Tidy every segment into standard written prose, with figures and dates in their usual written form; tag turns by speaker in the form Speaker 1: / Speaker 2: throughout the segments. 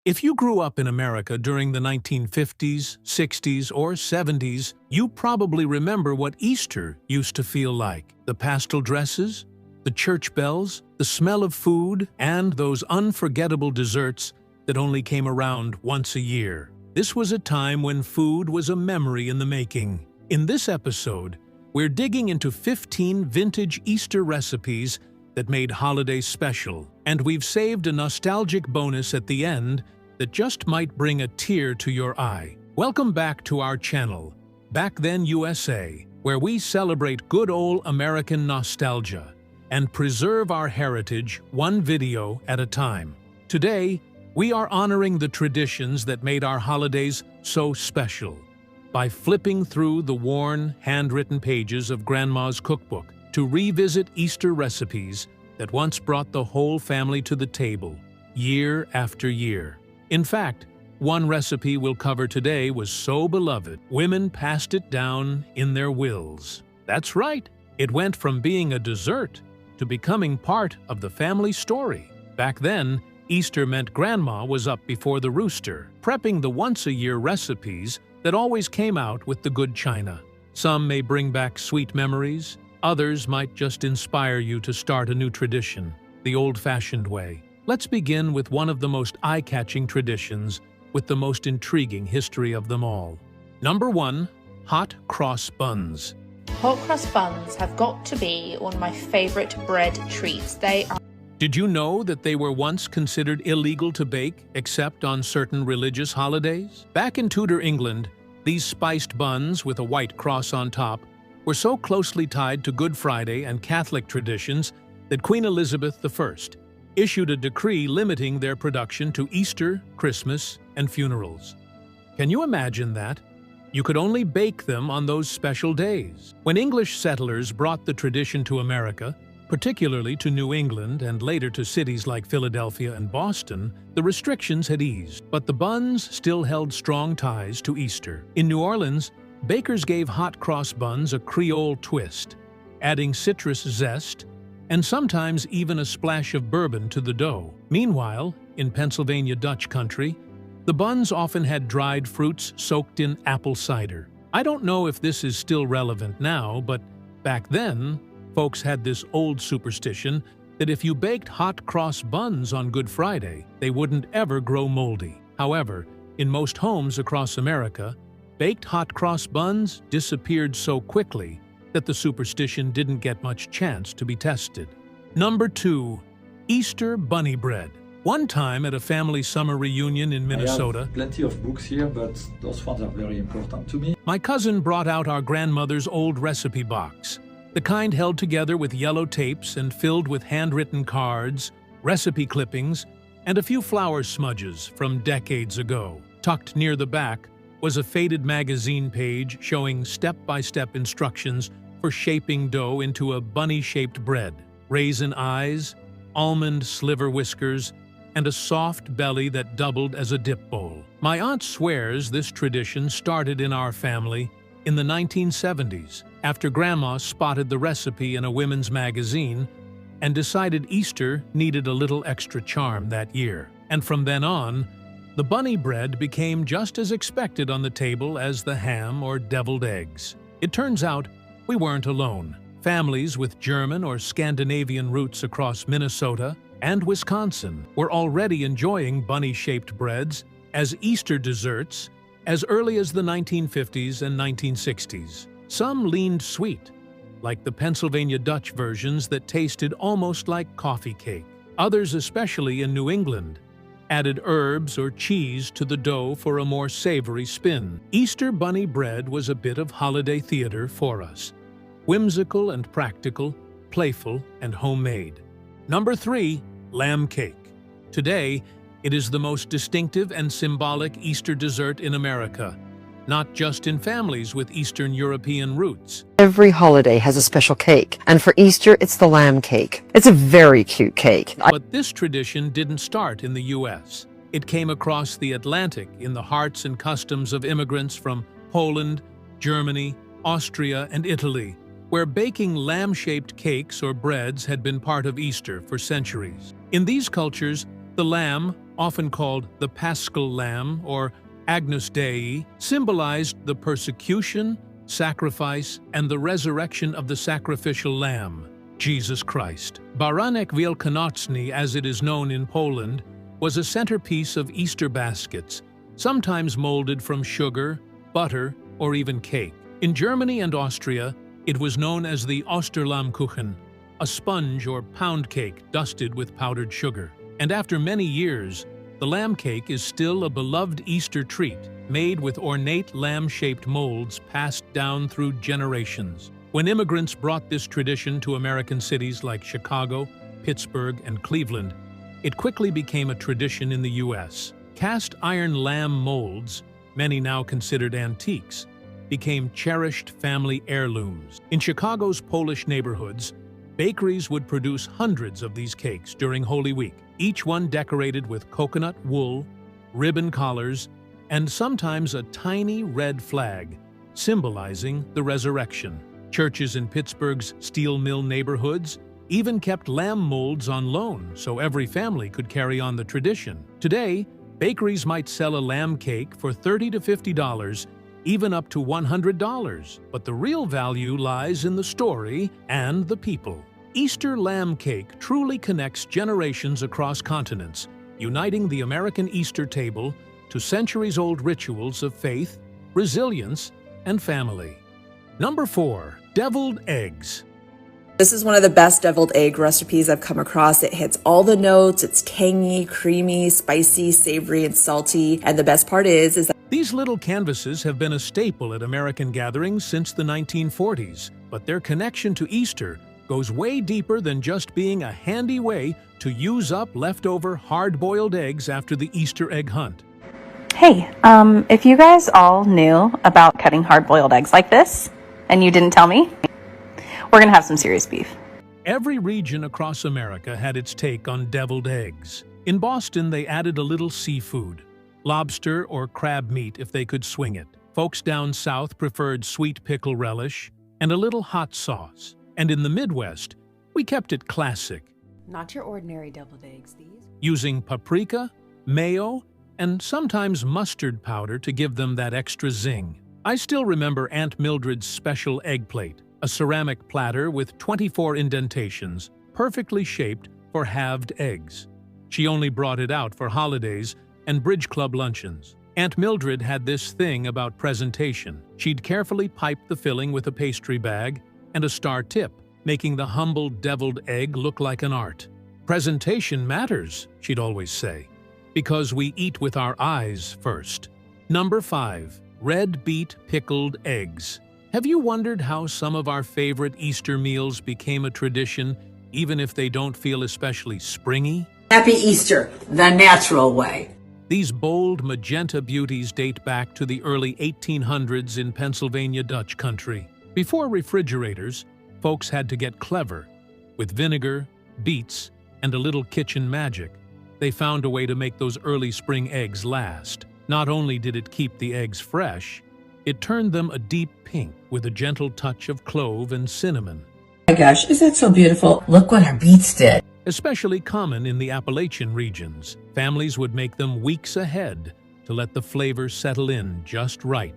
Speaker 1: If you grew up in America during the 1950s, 60s, or 70s, you probably remember what Easter used to feel like. The pastel dresses, the church bells, the smell of food, and those unforgettable desserts that only came around once a year. This was a time when food was a memory in the making. In this episode, we're digging into 15 vintage Easter recipes that made holidays special, and we've saved a nostalgic bonus at the end that just might bring a tear to your eye. Welcome back to our channel, Back Then USA, where we celebrate good old American nostalgia and preserve our heritage one video at a time. Today, we are honoring the traditions that made our holidays so special by flipping through the worn, handwritten pages of Grandma's cookbook to revisit Easter recipes that once brought the whole family to the table, year after year. In fact, one recipe we'll cover today was so beloved, women passed it down in their wills. That's right, it went from being a dessert to becoming part of the family story. Back then, Easter meant Grandma was up before the rooster, prepping the once-a-year recipes that always came out with the good china. Some may bring back sweet memories, others might just inspire you to start a new tradition, the old-fashioned way. Let's begin with one of the most eye-catching traditions with the most intriguing history of them all. Number 1. Hot cross buns.
Speaker 2: Hot cross buns have got to be one of my favorite bread treats. They are...
Speaker 1: Did you know that they were once considered illegal to bake except on certain religious holidays? Back in Tudor England, these spiced buns with a white cross on top were so closely tied to Good Friday and Catholic traditions that Queen Elizabeth I issued a decree limiting their production to Easter, Christmas, and funerals. Can you imagine that? You could only bake them on those special days. When English settlers brought the tradition to America, particularly to New England and later to cities like Philadelphia and Boston, the restrictions had eased, but the buns still held strong ties to Easter. In New Orleans, bakers gave hot cross buns a Creole twist, adding citrus zest and sometimes even a splash of bourbon to the dough. Meanwhile, in Pennsylvania Dutch country, the buns often had dried fruits soaked in apple cider. I don't know if this is still relevant now, but back then, folks had this old superstition that if you baked hot cross buns on Good Friday, they wouldn't ever grow moldy. However, in most homes across America, baked hot cross buns disappeared so quickly that the superstition didn't get much chance to be tested. Number 2. Easter bunny bread. One time at a family summer reunion in Minnesota,
Speaker 3: I have plenty of books here, but those ones are very important to me.
Speaker 1: My cousin brought out our grandmother's old recipe box, the kind held together with yellow tapes and filled with handwritten cards, recipe clippings, and a few flour smudges from decades ago. Tucked near the back was a faded magazine page showing step-by-step instructions for shaping dough into a bunny-shaped bread, raisin eyes, almond sliver whiskers, and a soft belly that doubled as a dip bowl. My aunt swears this tradition started in our family in the 1970s, after Grandma spotted the recipe in a women's magazine and decided Easter needed a little extra charm that year. And from then on, the bunny bread became just as expected on the table as the ham or deviled eggs. It turns out we weren't alone. Families with German or Scandinavian roots across Minnesota and Wisconsin were already enjoying bunny-shaped breads as Easter desserts as early as the 1950s and 1960s. Some leaned sweet, like the Pennsylvania Dutch versions that tasted almost like coffee cake. Others, especially in New England, added herbs or cheese to the dough for a more savory spin. Easter bunny bread was a bit of holiday theater for us. Whimsical and practical, playful and homemade. Number 3. Lamb cake. Today, it is the most distinctive and symbolic Easter dessert in America, not just in families with Eastern European roots.
Speaker 4: Every holiday has a special cake, and for Easter, it's the lamb cake. It's a very cute cake.
Speaker 1: But this tradition didn't start in the U.S. It came across the Atlantic in the hearts and customs of immigrants from Poland, Germany, Austria, and Italy, where baking lamb-shaped cakes or breads had been part of Easter for centuries. In these cultures, the lamb, often called the Paschal Lamb or Agnus Dei, symbolized the persecution, sacrifice, and the resurrection of the sacrificial lamb, Jesus Christ. Baranek Wielkanocny, as it is known in Poland, was a centerpiece of Easter baskets, sometimes molded from sugar, butter, or even cake. In Germany and Austria, it was known as the Osterlammkuchen, a sponge or pound cake dusted with powdered sugar. And after many years, the lamb cake is still a beloved Easter treat, made with ornate lamb-shaped molds passed down through generations. When immigrants brought this tradition to American cities like Chicago, Pittsburgh, and Cleveland, it quickly became a tradition in the U.S. Cast iron lamb molds, many now considered antiques, became cherished family heirlooms. In Chicago's Polish neighborhoods, bakeries would produce hundreds of these cakes during Holy Week, each one decorated with coconut wool, ribbon collars, and sometimes a tiny red flag, symbolizing the resurrection. Churches in Pittsburgh's steel mill neighborhoods even kept lamb molds on loan so every family could carry on the tradition. Today, bakeries might sell a lamb cake for $30 to $50, even up to $100, but the real value lies in the story and the people. Easter lamb cake truly connects generations across continents, uniting the American Easter table to centuries-old rituals of faith, resilience, and family. Number 4. Deviled eggs.
Speaker 5: This is one of the best deviled egg recipes I've come across. It hits all the notes. It's tangy, creamy, spicy, savory, and salty. And the best part is that
Speaker 1: These little canvases have been a staple at American gatherings since the 1940s, but their connection to Easter goes way deeper than just being a handy way to use up leftover hard-boiled eggs after the Easter egg hunt.
Speaker 6: Hey, if you guys all knew about cutting hard-boiled eggs like this, and you didn't tell me, we're gonna have some serious beef.
Speaker 1: Every region across America had its take on deviled eggs. In Boston, they added a little seafood, lobster or crab meat if they could swing it. Folks down south preferred sweet pickle relish and a little hot sauce. And in the Midwest, we kept it classic,
Speaker 7: Not your ordinary deviled eggs, these.
Speaker 1: using paprika, mayo, and sometimes mustard powder to give them that extra zing. I still remember Aunt Mildred's special egg plate, a ceramic platter with 24 indentations, perfectly shaped for halved eggs. She only brought it out for holidays and bridge club luncheons. Aunt Mildred had this thing about presentation. She'd carefully pipe the filling with a pastry bag and a star tip, making the humble deviled egg look like an art. Presentation matters, she'd always say, because we eat with our eyes first. Number 5. Red beet pickled eggs. Have you wondered how some of our favorite Easter meals became a tradition, even if they don't feel especially springy?
Speaker 8: Happy Easter, the natural way.
Speaker 1: These bold magenta beauties date back to the early 1800s in Pennsylvania Dutch country. Before refrigerators, folks had to get clever. With vinegar, beets, and a little kitchen magic, they found a way to make those early spring eggs last. Not only did it keep the eggs fresh, it turned them a deep pink with a gentle touch of clove and cinnamon.
Speaker 8: Oh my gosh, is that so beautiful? Look what our beets did.
Speaker 1: Especially common in the Appalachian regions, families would make them weeks ahead to let the flavor settle in just right,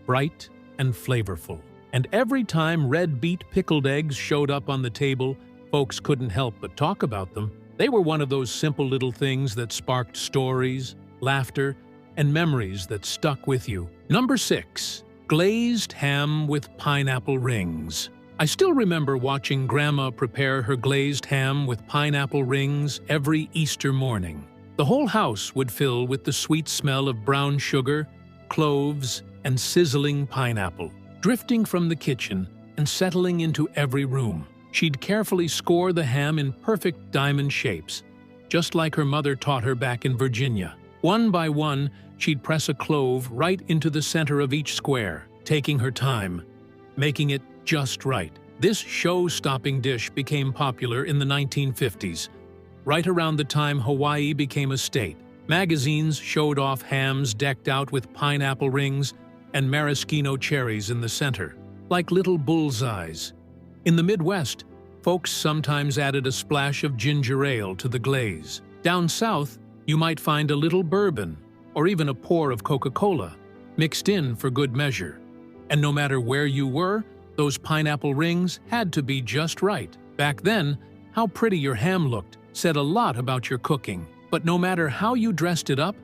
Speaker 1: bright and flavorful. And every time red beet pickled eggs showed up on the table, folks couldn't help but talk about them. They were one of those simple little things that sparked stories, laughter, and memories that stuck with you. Number 6. Glazed ham with pineapple rings. I still remember watching Grandma prepare her glazed ham with pineapple rings every Easter morning. The whole house would fill with the sweet smell of brown sugar, cloves, and sizzling pineapple, drifting from the kitchen and settling into every room. She'd carefully score the ham in perfect diamond shapes, just like her mother taught her back in Virginia. One by one, she'd press a clove right into the center of each square, taking her time, making it just right. This show-stopping dish became popular in the 1950s, right around the time Hawaii became a state. Magazines showed off hams decked out with pineapple rings and maraschino cherries in the center, like little bullseyes. In the Midwest, folks sometimes added a splash of ginger ale to the glaze. Down south, You might find a little bourbon, or even a pour of Coca-Cola, mixed in for good measure. And no matter where you were, those pineapple rings had to be just right. Back then, how pretty your ham looked said a lot about your cooking. But no matter how you dressed it up,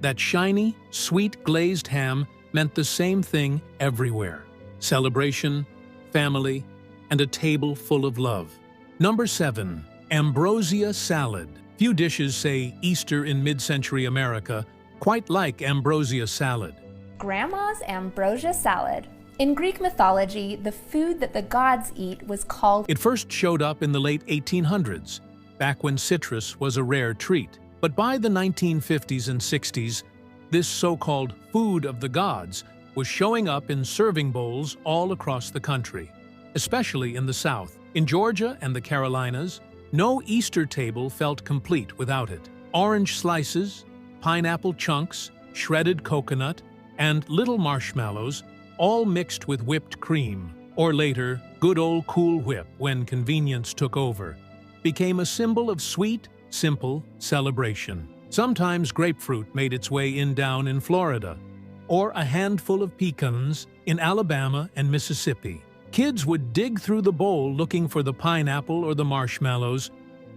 Speaker 1: that shiny, sweet glazed ham meant the same thing everywhere. Celebration, family, and a table full of love. Number 7. Ambrosia Salad. Few dishes say Easter in mid-century America quite like Ambrosia Salad.
Speaker 9: Grandma's Ambrosia Salad. In Greek mythology, the food that the gods eat was called...
Speaker 1: It first showed up in the late 1800s, back when citrus was a rare treat. But by the 1950s and 60s, this so-called food of the gods was showing up in serving bowls all across the country, especially in the South. In Georgia and the Carolinas, no Easter table felt complete without it. Orange slices, pineapple chunks, shredded coconut, and little marshmallows, all mixed with whipped cream, or later, good old Cool Whip when convenience took over, became a symbol of sweet, simple celebration. Sometimes grapefruit made its way down in Florida, or a handful of pecans in Alabama and Mississippi. Kids would dig through the bowl looking for the pineapple or the marshmallows,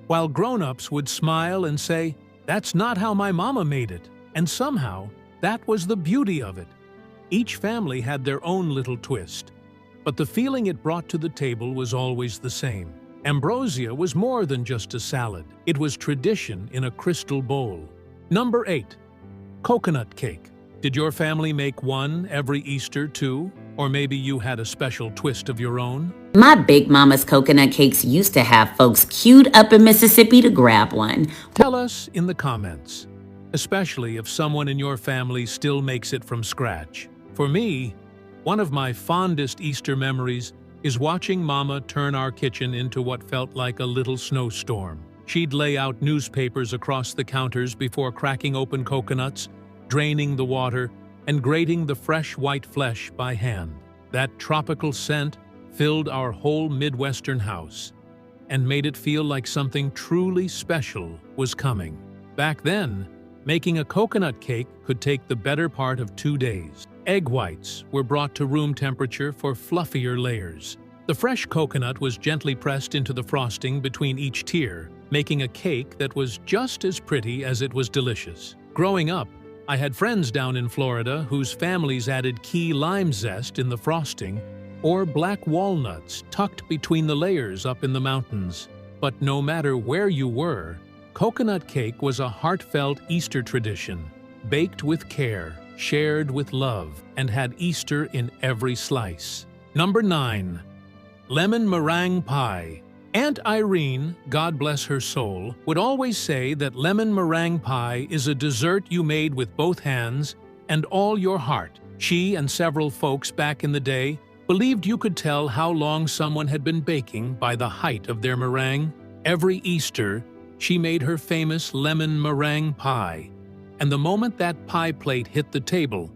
Speaker 1: while grown-ups would smile and say, "That's not how my mama made it." And somehow, that was the beauty of it. Each family had their own little twist, but the feeling it brought to the table was always the same. Ambrosia was more than just a salad. It was tradition in a crystal bowl. Number 8. Coconut cake. Did your family make one every Easter too? Or maybe you had a special twist of your own?
Speaker 10: My Big Mama's coconut cakes used to have folks queued up in Mississippi to grab one.
Speaker 1: Tell us in the comments, especially if someone in your family still makes it from scratch. For me, one of my fondest Easter memories is watching Mama turn our kitchen into what felt like a little snowstorm. She'd lay out newspapers across the counters before cracking open coconuts, draining the water, and grating the fresh white flesh by hand. That tropical scent filled our whole Midwestern house and made it feel like something truly special was coming. Back then, making a coconut cake could take the better part of 2 days. Egg whites were brought to room temperature for fluffier layers. The fresh coconut was gently pressed into the frosting between each tier, making a cake that was just as pretty as it was delicious. Growing up, I had friends down in Florida whose families added key lime zest in the frosting or black walnuts tucked between the layers up in the mountains. But no matter where you were, coconut cake was a heartfelt Easter tradition, baked with care, shared with love, and had Easter in every slice. Number 9. Lemon Meringue Pie. Aunt Irene, God bless her soul, would always say that lemon meringue pie is a dessert you made with both hands and all your heart. She and several folks back in the day believed you could tell how long someone had been baking by the height of their meringue. Every Easter, she made her famous lemon meringue pie, and the moment that pie plate hit the table,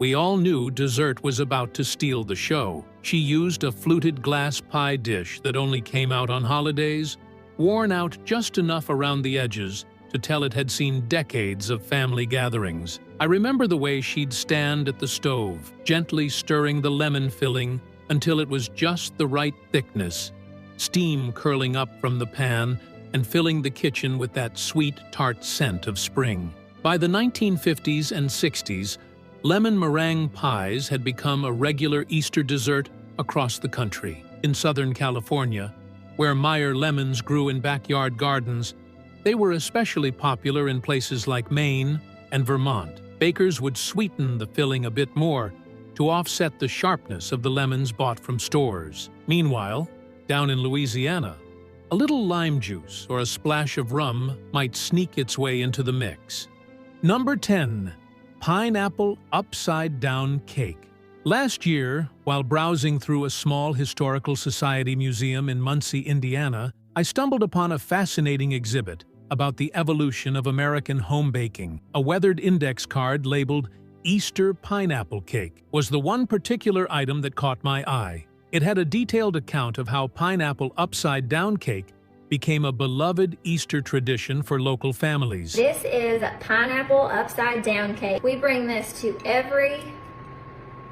Speaker 1: we all knew dessert was about to steal the show. She used a fluted glass pie dish that only came out on holidays, worn out just enough around the edges to tell it had seen decades of family gatherings. I remember the way she'd stand at the stove, gently stirring the lemon filling until it was just the right thickness, steam curling up from the pan and filling the kitchen with that sweet, tart scent of spring. By the 1950s and 60s, lemon meringue pies had become a regular Easter dessert across the country. In Southern California, where Meyer lemons grew in backyard gardens, they were especially popular in places like Maine and Vermont. Bakers would sweeten the filling a bit more to offset the sharpness of the lemons bought from stores. Meanwhile, down in Louisiana, a little lime juice or a splash of rum might sneak its way into the mix. Number 10. Pineapple upside-down cake. Last year, while browsing through a small historical society museum in Muncie, Indiana, I stumbled upon a fascinating exhibit about the evolution of American home baking. A weathered index card labeled Easter Pineapple Cake was the one particular item that caught my eye. It had a detailed account of how pineapple upside-down cake became a beloved Easter tradition for local families.
Speaker 11: This is a pineapple upside down cake. We bring this to every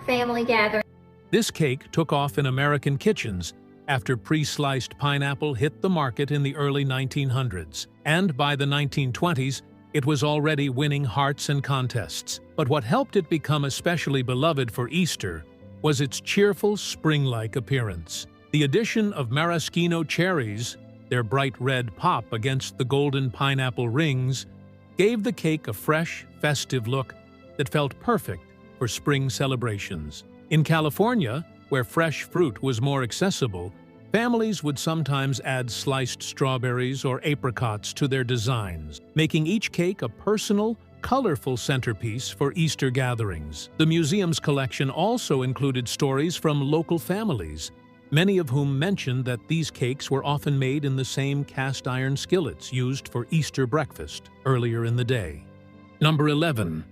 Speaker 11: family gathering.
Speaker 1: This cake took off in American kitchens after pre-sliced pineapple hit the market in the early 1900s. And by the 1920s, it was already winning hearts and contests. But what helped it become especially beloved for Easter was its cheerful, spring-like appearance. The addition of maraschino cherries, their bright red pop against the golden pineapple rings, gave the cake a fresh, festive look that felt perfect for spring celebrations. In California, where fresh fruit was more accessible, families would sometimes add sliced strawberries or apricots to their designs, making each cake a personal, colorful centerpiece for Easter gatherings. The museum's collection also included stories from local families, many of whom mentioned that these cakes were often made in the same cast-iron skillets used for Easter breakfast earlier in the day. Number 11.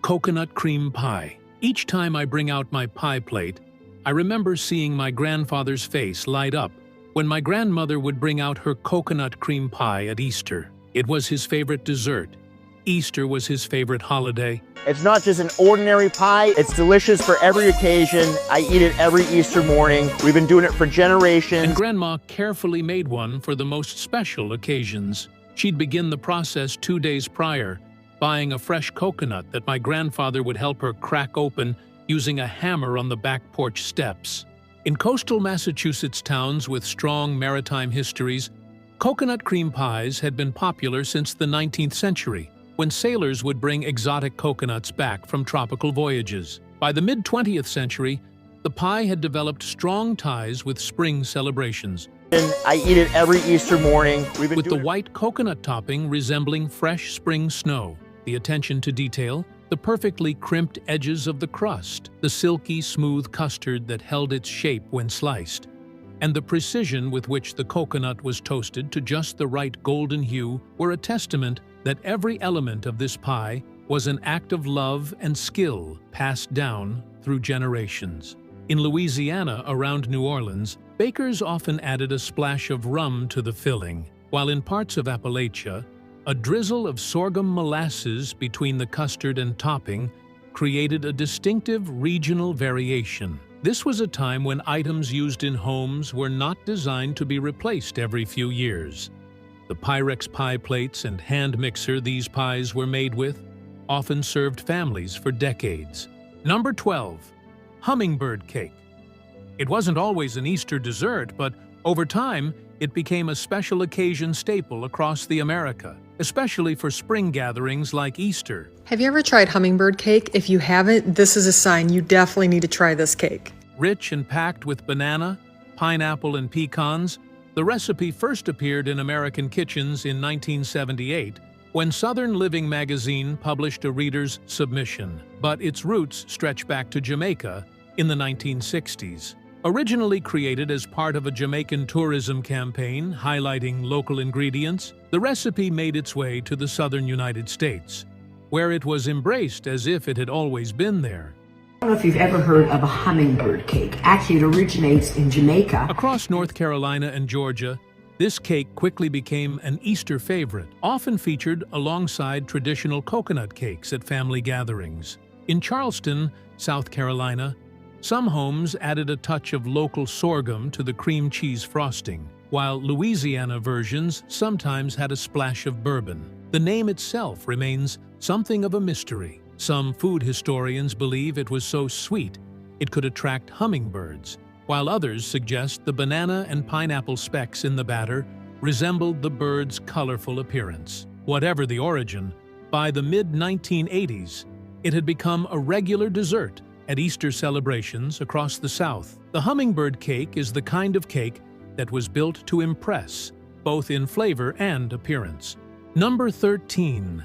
Speaker 1: Coconut cream pie. Each time I bring out my pie plate, I remember seeing my grandfather's face light up when my grandmother would bring out her coconut cream pie at Easter. It was his favorite dessert. Easter was his favorite holiday.
Speaker 12: It's not just an ordinary pie, it's delicious for every occasion. I eat it every Easter morning. We've been doing it for generations.
Speaker 1: And Grandma carefully made one for the most special occasions. She'd begin the process 2 days prior, buying a fresh coconut that my grandfather would help her crack open using a hammer on the back porch steps. In coastal Massachusetts towns with strong maritime histories, coconut cream pies had been popular since the 19th century, when sailors would bring exotic coconuts back from tropical voyages. By the mid-20th century, the pie had developed strong ties with spring celebrations.
Speaker 12: I eat it every Easter morning.
Speaker 1: With the white coconut topping resembling fresh spring snow, the attention to detail, the perfectly crimped edges of the crust, the silky, smooth custard that held its shape when sliced, and the precision with which the coconut was toasted to just the right golden hue were a testament that every element of this pie was an act of love and skill passed down through generations. In Louisiana, around New Orleans, bakers often added a splash of rum to the filling, while in parts of Appalachia, a drizzle of sorghum molasses between the custard and topping created a distinctive regional variation. This was a time when items used in homes were not designed to be replaced every few years. The Pyrex pie plates and hand mixer these pies were made with often served families for decades. Number 12. Hummingbird Cake. It wasn't always an Easter dessert, but over time, it became a special occasion staple across the America, especially for spring gatherings like Easter.
Speaker 13: Have you ever tried hummingbird cake? If you haven't, this is a sign you definitely need to try this cake.
Speaker 1: Rich and packed with banana, pineapple, and pecans, the recipe first appeared in American kitchens in 1978 when Southern Living magazine published a reader's submission, but its roots stretch back to Jamaica in the 1960s. Originally created as part of a Jamaican tourism campaign highlighting local ingredients, the recipe made its way to the southern United States, where it was embraced as if it had always been there.
Speaker 8: I don't know if you've ever heard of a hummingbird cake. Actually, it originates in Jamaica.
Speaker 1: Across North Carolina and Georgia, this cake quickly became an Easter favorite, often featured alongside traditional coconut cakes at family gatherings. In Charleston, South Carolina, some homes added a touch of local sorghum to the cream cheese frosting, while Louisiana versions sometimes had a splash of bourbon. The name itself remains something of a mystery. Some food historians believe it was so sweet it could attract hummingbirds, while others suggest the banana and pineapple specks in the batter resembled the bird's colorful appearance. Whatever the origin, by the mid-1980s, it had become a regular dessert at Easter celebrations across the South. The hummingbird cake is the kind of cake that was built to impress, both in flavor and appearance. Number 13.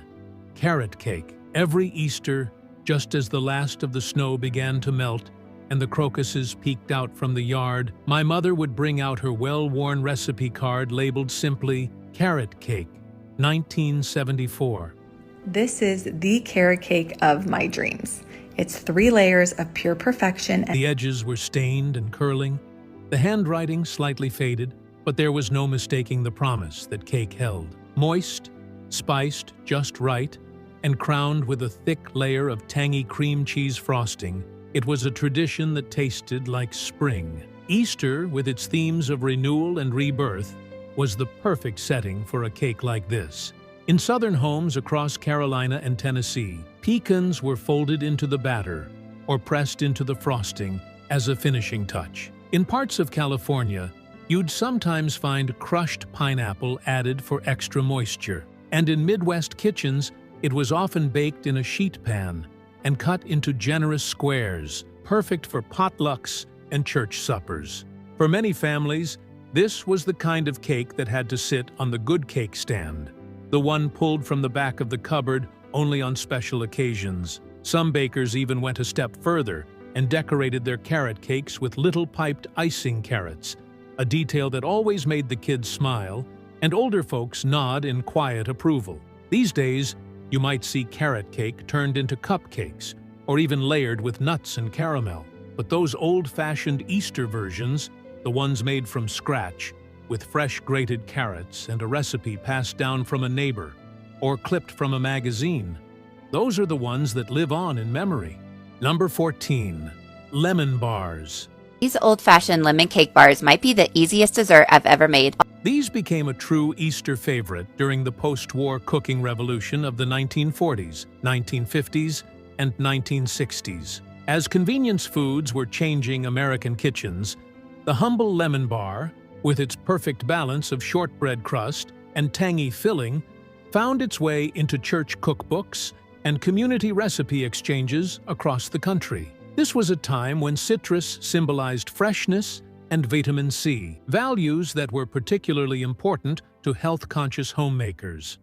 Speaker 1: Carrot cake. Every Easter, just as the last of the snow began to melt and the crocuses peeked out from the yard, my mother would bring out her well-worn recipe card labeled simply, Carrot Cake, 1974.
Speaker 6: This is the carrot cake of my dreams. It's 3 layers of pure perfection.
Speaker 1: The edges were stained and curling, the handwriting slightly faded, But there was no mistaking the promise that cake held. Moist, spiced just right, and crowned with a thick layer of tangy cream cheese frosting, it was a tradition that tasted like spring. Easter, with its themes of renewal and rebirth, was the perfect setting for a cake like this. In southern homes across Carolina and Tennessee, pecans were folded into the batter or pressed into the frosting as a finishing touch. In parts of California, you'd sometimes find crushed pineapple added for extra moisture. And in Midwest kitchens, it was often baked in a sheet pan and cut into generous squares, perfect for potlucks and church suppers. For many families, this was the kind of cake that had to sit on the good cake stand, the one pulled from the back of the cupboard only on special occasions. Some bakers even went a step further and decorated their carrot cakes with little piped icing carrots, a detail that always made the kids smile and older folks nod in quiet approval. These days, you might see carrot cake turned into cupcakes or even layered with nuts and caramel. But those old-fashioned Easter versions, the ones made from scratch, with fresh grated carrots and a recipe passed down from a neighbor or clipped from a magazine, those are the ones that live on in memory. Number 14. Lemon bars.
Speaker 14: These old-fashioned lemon cake bars might be the easiest dessert I've ever made.
Speaker 1: These became a true Easter favorite during the post-war cooking revolution of the 1940s, 1950s, and 1960s. As convenience foods were changing American kitchens, the humble lemon bar, with its perfect balance of shortbread crust and tangy filling, found its way into church cookbooks and community recipe exchanges across the country. This was a time when citrus symbolized freshness and vitamin C, values that were particularly important to health-conscious homemakers.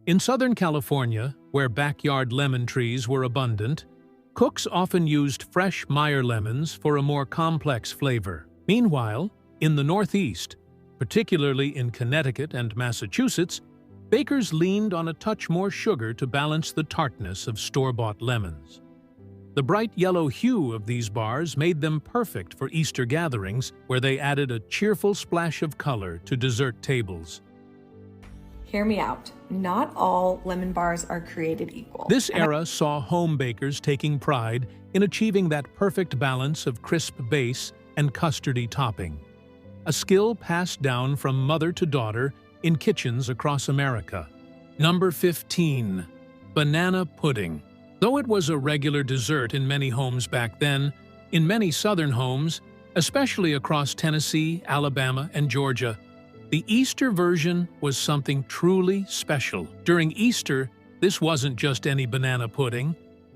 Speaker 1: In Southern California, where backyard lemon trees were abundant, cooks often used fresh Meyer lemons for a more complex flavor. Meanwhile, in the Northeast, particularly in Connecticut and Massachusetts, bakers leaned on a touch more sugar to balance the tartness of store-bought lemons. The bright yellow hue of these bars made them perfect for Easter gatherings, where they added a cheerful splash of color to dessert tables.
Speaker 15: Hear me out. Not all lemon bars are created equal.
Speaker 1: This era saw home bakers taking pride in achieving that perfect balance of crisp base and custardy topping, a skill passed down from mother to daughter in kitchens across America. Number 15. Banana pudding. Though it was a regular dessert in many homes back then, in many Southern homes, especially across Tennessee, Alabama, and Georgia, the Easter version was something truly special. During Easter, this wasn't just any banana pudding.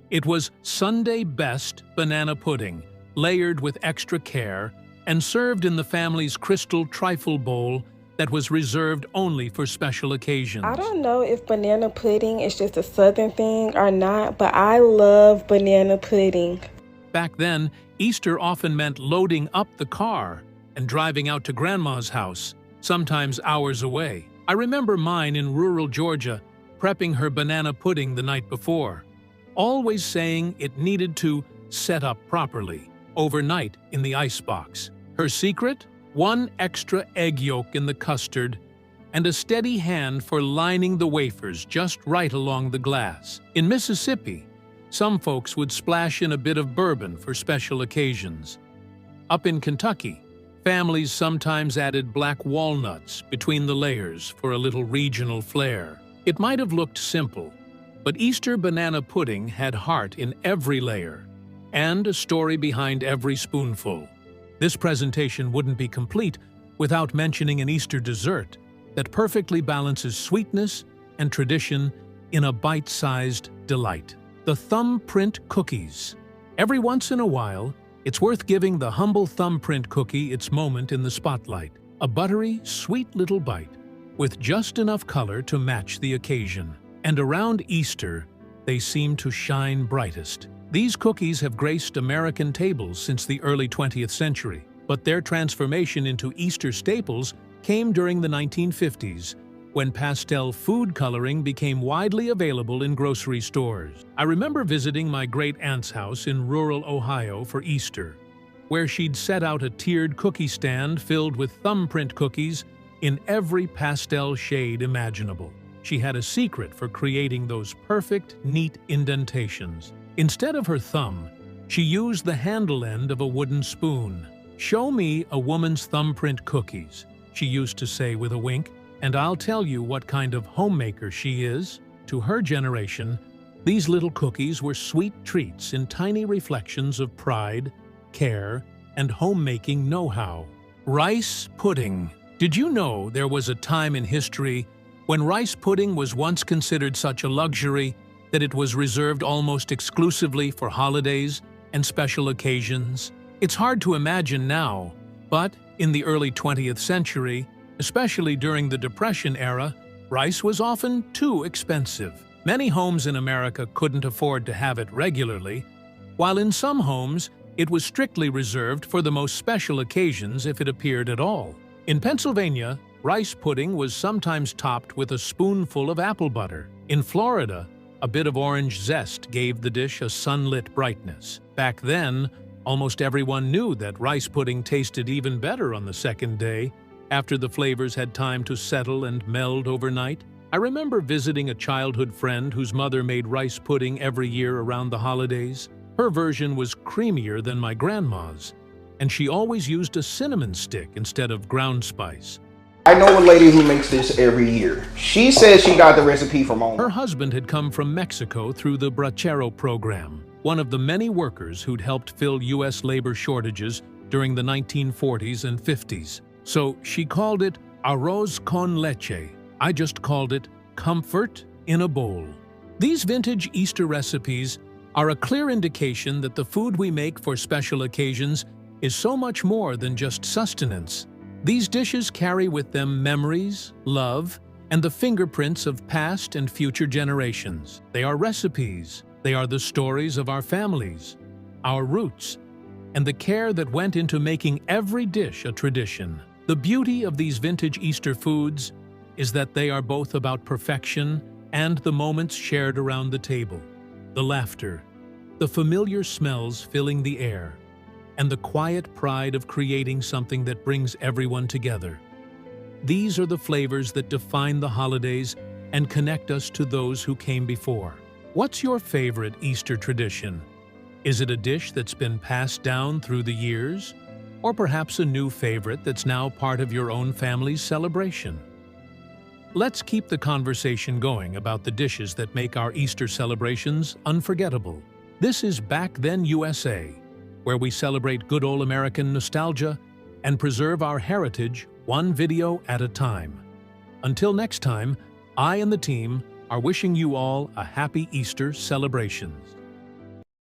Speaker 1: It was Sunday best banana pudding, layered with extra care, and served in the family's crystal trifle bowl that was reserved only for special occasions.
Speaker 16: I don't know if banana pudding is just a Southern thing or not, but I love banana pudding.
Speaker 1: Back then, Easter often meant loading up the car and driving out to Grandma's house, sometimes hours away. I remember mine in rural Georgia prepping her banana pudding the night before, always saying it needed to set up properly, overnight in the icebox. Her secret? 1 extra egg yolk in the custard, and a steady hand for lining the wafers just right along the glass. In Mississippi, some folks would splash in a bit of bourbon for special occasions. Up in Kentucky, families sometimes added black walnuts between the layers for a little regional flair. It might have looked simple, but Easter banana pudding had heart in every layer and a story behind every spoonful. This presentation wouldn't be complete without mentioning an Easter dessert that perfectly balances sweetness and tradition in a bite-sized delight. The Thumbprint Cookies. Every once in a while, it's worth giving the humble thumbprint cookie its moment in the spotlight. A buttery, sweet little bite with just enough color to match the occasion. And around Easter, they seem to shine brightest. These cookies have graced American tables since the early 20th century, but their transformation into Easter staples came during the 1950s, when pastel food coloring became widely available in grocery stores. I remember visiting my great-aunt's house in rural Ohio for Easter. where she'd set out a tiered cookie stand filled with thumbprint cookies in every pastel shade imaginable. She had a secret for creating those perfect, neat indentations. Instead of her thumb, she used the handle end of a wooden spoon. "Show me a woman's thumbprint cookies," she used to say with a wink, "and I'll tell you what kind of homemaker she is." To her generation, these little cookies were sweet treats in tiny reflections of pride, care, and homemaking know-how. Rice pudding. Did you know there was a time in history when rice pudding was once considered such a luxury that it was reserved almost exclusively for holidays and special occasions? It's hard to imagine now, but in the early 20th century, especially during the Depression era, rice was often too expensive. Many homes in America couldn't afford to have it regularly, while in some homes it was strictly reserved for the most special occasions if it appeared at all. In Pennsylvania, rice pudding was sometimes topped with a spoonful of apple butter. In Florida, a bit of orange zest gave the dish a sunlit brightness. Back then, almost everyone knew that rice pudding tasted even better on the second day, after the flavors had time to settle and meld overnight. I remember visiting a childhood friend whose mother made rice pudding every year around the holidays. Her version was creamier than my grandma's, and she always used a cinnamon stick instead of ground spice.
Speaker 17: I know a lady who makes this every year. She says she got the recipe from home.
Speaker 1: Her husband had come from Mexico through the Brachero program, one of the many workers who'd helped fill U.S. labor shortages during the 1940s and 50s. So she called it arroz con leche. I just called it comfort in a bowl. These vintage Easter recipes are a clear indication that the food we make for special occasions is so much more than just sustenance. These dishes carry with them memories, love, and the fingerprints of past and future generations. They are recipes. They are the stories of our families, our roots, and the care that went into making every dish a tradition. The beauty of these vintage Easter foods is that they are both about perfection and the moments shared around the table. The laughter, the familiar smells filling the air, and the quiet pride of creating something that brings everyone together. These are the flavors that define the holidays and connect us to those who came before. What's your favorite Easter tradition? Is it a dish that's been passed down through the years? Or perhaps a new favorite that's now part of your own family's celebration? Let's keep the conversation going about the dishes that make our Easter celebrations unforgettable. This is Back Then USA, where we celebrate good old American nostalgia and preserve our heritage one video at a time. Until next time, I and the team are wishing you all a happy Easter celebrations.